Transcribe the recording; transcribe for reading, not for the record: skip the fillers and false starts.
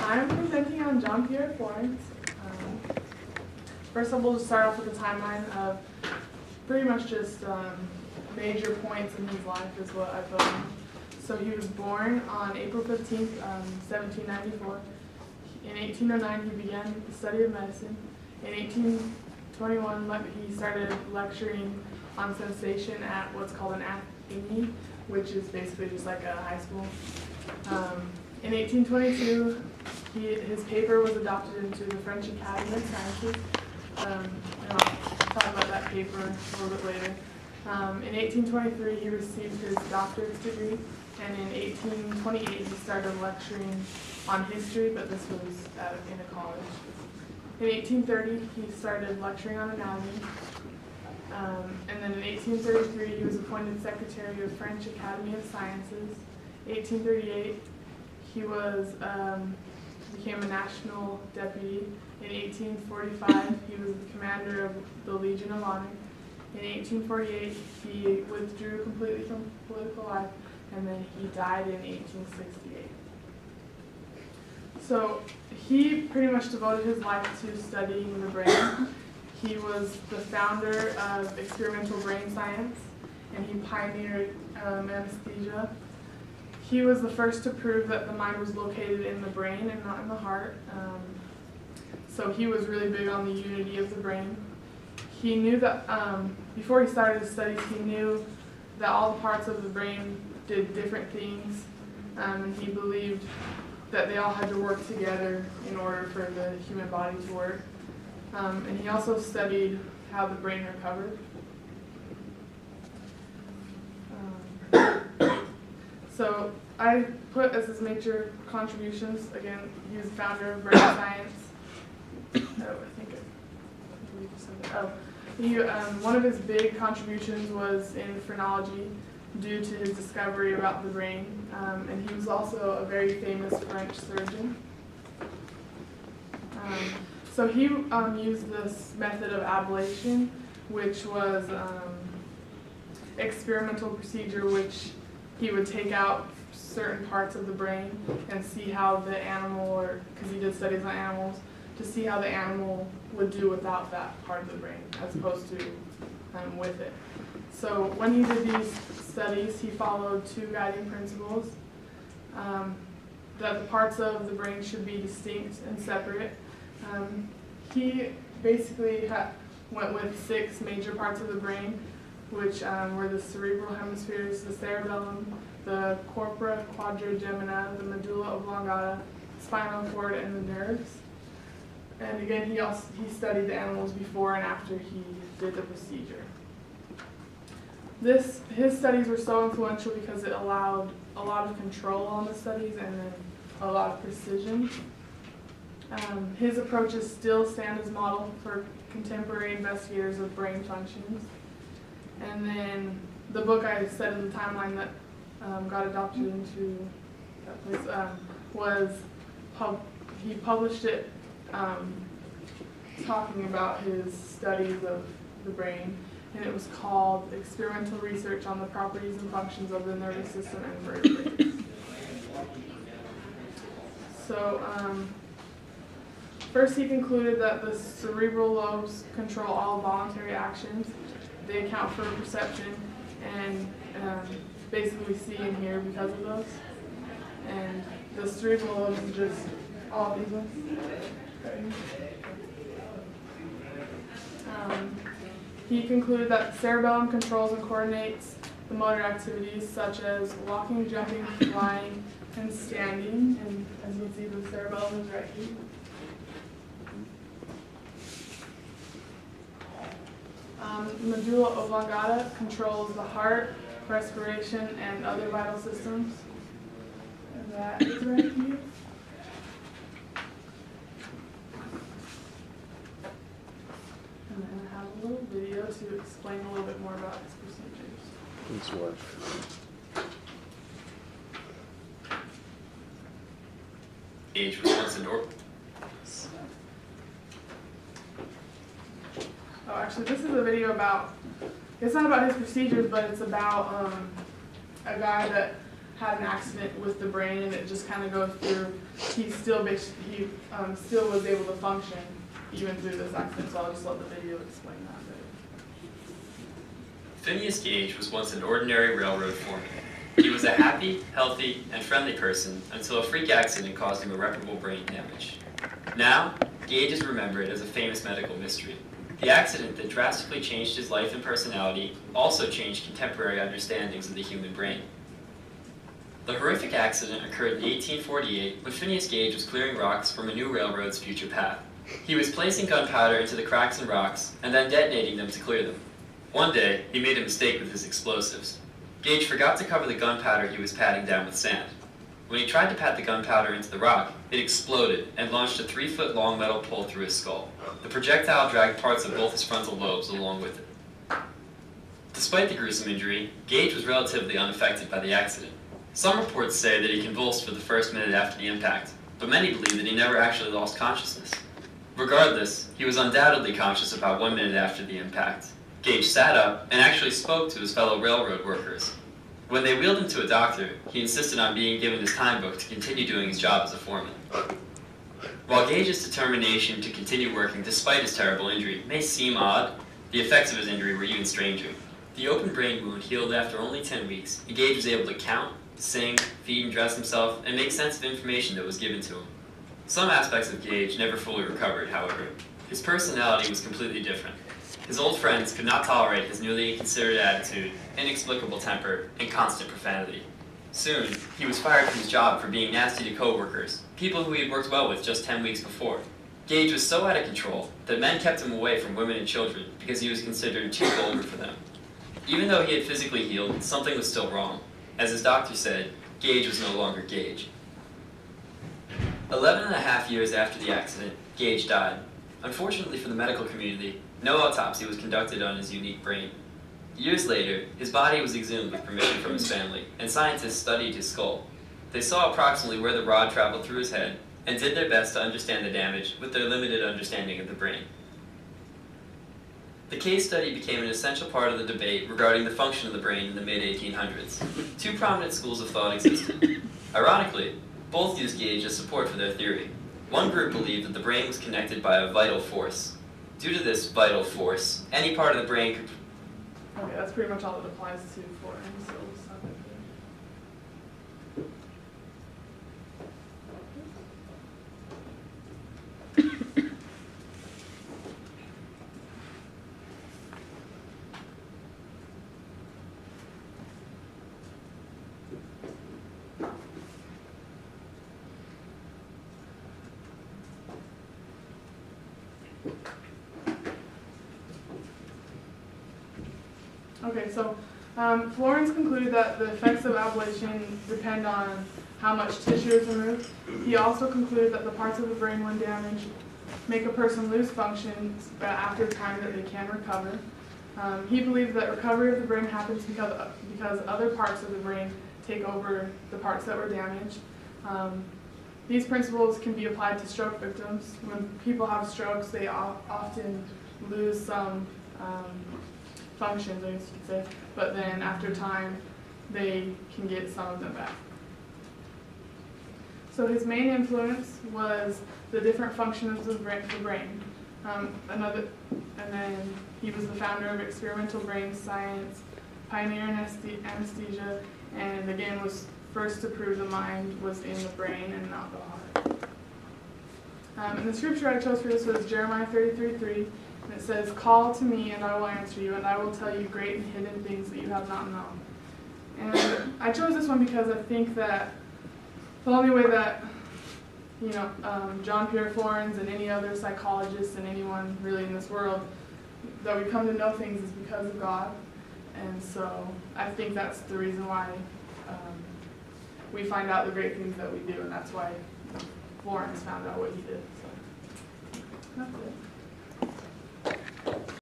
I'm presenting on Jean-Pierre Florens. First of all, we'll just start off with a timeline of pretty much just major points in his life is what I put on. So he was born on April 15th, 1794. In 1809, he began the study of medicine. In 1821, he started lecturing on sensation at what's called an academy, which is basically just like a high school. In 1822, his paper was adopted into the French Academy of Sciences. And I'll talk about that paper a little bit later. In 1823, he received his doctorate degree, and in 1828, he started lecturing on history, but this was in a college. In 1830, he started lecturing on anatomy, and then in 1833, he was appointed secretary of French Academy of Sciences. 1838, he became a national deputy. In 1845, he was the commander of the Legion of Honor. In 1848, he withdrew completely from political life, and then he died in 1868. So he pretty much devoted his life to studying the brain. He was the founder of experimental brain science, and he pioneered anesthesia. He was the first to prove that the mind was located in the brain and not in the heart. So he was really big on the unity of the brain. He knew that, before he started his studies, he knew that all the parts of the brain did different things, and he believed that they all had to work together in order for the human body to work. And he also studied how the brain recovered. So I put as his major contributions, again, he was the founder of brain science. One of his big contributions was in phrenology due to his discovery about the brain, and he was also a very famous French surgeon. So he used this method of ablation, which was experimental procedure which he would take out certain parts of the brain and see how the animal, or because he did studies on animals, to see how the animal would do without that part of the brain as opposed to with it. So when he did these studies, he followed two guiding principles, that the parts of the brain should be distinct and separate. He basically went with 6 major parts of the brain, which were the cerebral hemispheres, the cerebellum, the corpora quadrigemina, the medulla oblongata, spinal cord, and the nerves. And again, he studied the animals before and after he did the procedure. His studies were so influential because it allowed a lot of control on the studies and then a lot of precision. His approaches still stand as model for contemporary investigators of brain functions. And then the book I said in the timeline that got adopted into that place he published it talking about his studies of the brain, and it was called Experimental Research on the Properties and Functions of the Nervous System and Vertebrates. So first he concluded that the cerebral lobes control all voluntary actions. They account for perception and basically we see and hear because of those. And the cerebral lobes is just all these ones. He concluded that the cerebellum controls and coordinates the motor activities such as walking, jumping, flying, and standing. And as you can see, the cerebellum is right here. Medulla oblongata controls the heart, respiration, and other vital systems. And that is right here. And then I have a little video to explain a little bit more about his procedures. It's what? Age was once indoor. Oh, actually, this is a video about, it's not about his procedures, but it's about a guy that had an accident with the brain, and it just kind of goes through. He still was able to function even through this accident. So I'll just let the video explain that. Phineas Gage was once an ordinary railroad foreman. He was a happy, healthy, and friendly person until a freak accident caused him irreparable brain damage. Now, Gage is remembered as a famous medical mystery. The accident that drastically changed his life and personality also changed contemporary understandings of the human brain. The horrific accident occurred in 1848 when Phineas Gage was clearing rocks from a new railroad's future path. He was placing gunpowder into the cracks and rocks and then detonating them to clear them. One day, he made a mistake with his explosives. Gage forgot to cover the gunpowder he was patting down with sand. When he tried to pat the gunpowder into the rock, it exploded and launched a 3-foot-long metal pole through his skull. The projectile dragged parts of both his frontal lobes along with it. Despite the gruesome injury, Gage was relatively unaffected by the accident. Some reports say that he convulsed for the first minute after the impact, but many believe that he never actually lost consciousness. Regardless, he was undoubtedly conscious about 1 minute after the impact. Gage sat up and actually spoke to his fellow railroad workers. When they wheeled him to a doctor, he insisted on being given his time book to continue doing his job as a foreman. While Gage's determination to continue working despite his terrible injury may seem odd, the effects of his injury were even stranger. The open brain wound healed after only 10 weeks, and Gage was able to count, sing, feed and dress himself, and make sense of information that was given to him. Some aspects of Gage never fully recovered, however. His personality was completely different. His old friends could not tolerate his newly inconsiderate attitude, inexplicable temper, and constant profanity. Soon, he was fired from his job for being nasty to co-workers, people who he had worked well with just 10 weeks before. Gage was so out of control that men kept him away from women and children because he was considered too vulgar for them. Even though he had physically healed, something was still wrong. As his doctor said, Gage was no longer Gage. 11.5 years after the accident, Gage died. Unfortunately for the medical community, no autopsy was conducted on his unique brain. Years later, his body was exhumed with permission from his family, and scientists studied his skull. They saw approximately where the rod traveled through his head, and did their best to understand the damage with their limited understanding of the brain. The case study became an essential part of the debate regarding the function of the brain in the mid-1800s. Two prominent schools of thought existed. Ironically, both used Gage as support for their theory. One group believed that the brain was connected by a vital force. Due to this vital force, any part of the brain could... Okay, that's pretty much all that applies to Florens, so we'll stop it Okay, so Florens concluded that the effects of ablation depend on how much tissue is removed. He also concluded that the parts of the brain when damaged make a person lose function after time that they can recover. He believed that recovery of the brain happens because other parts of the brain take over the parts that were damaged. These principles can be applied to stroke victims. When people have strokes, they often lose some functions, I guess you could say, but then after time, they can get some of them back. So his main influence was the different functions of the brain. And then he was the founder of experimental brain science, pioneer in anesthesia, and again was first to prove the mind was in the brain and not the heart. And the scripture I chose for this was Jeremiah 33:3. And it says, "Call to me, and I will answer you, and I will tell you great and hidden things that you have not known." And I chose this one because I think that the only way that, John Pierre Florens and any other psychologist and anyone really in this world, that we come to know things is because of God. And so I think that's the reason why we find out the great things that we do, and that's why Florens found out what he did. So that's it.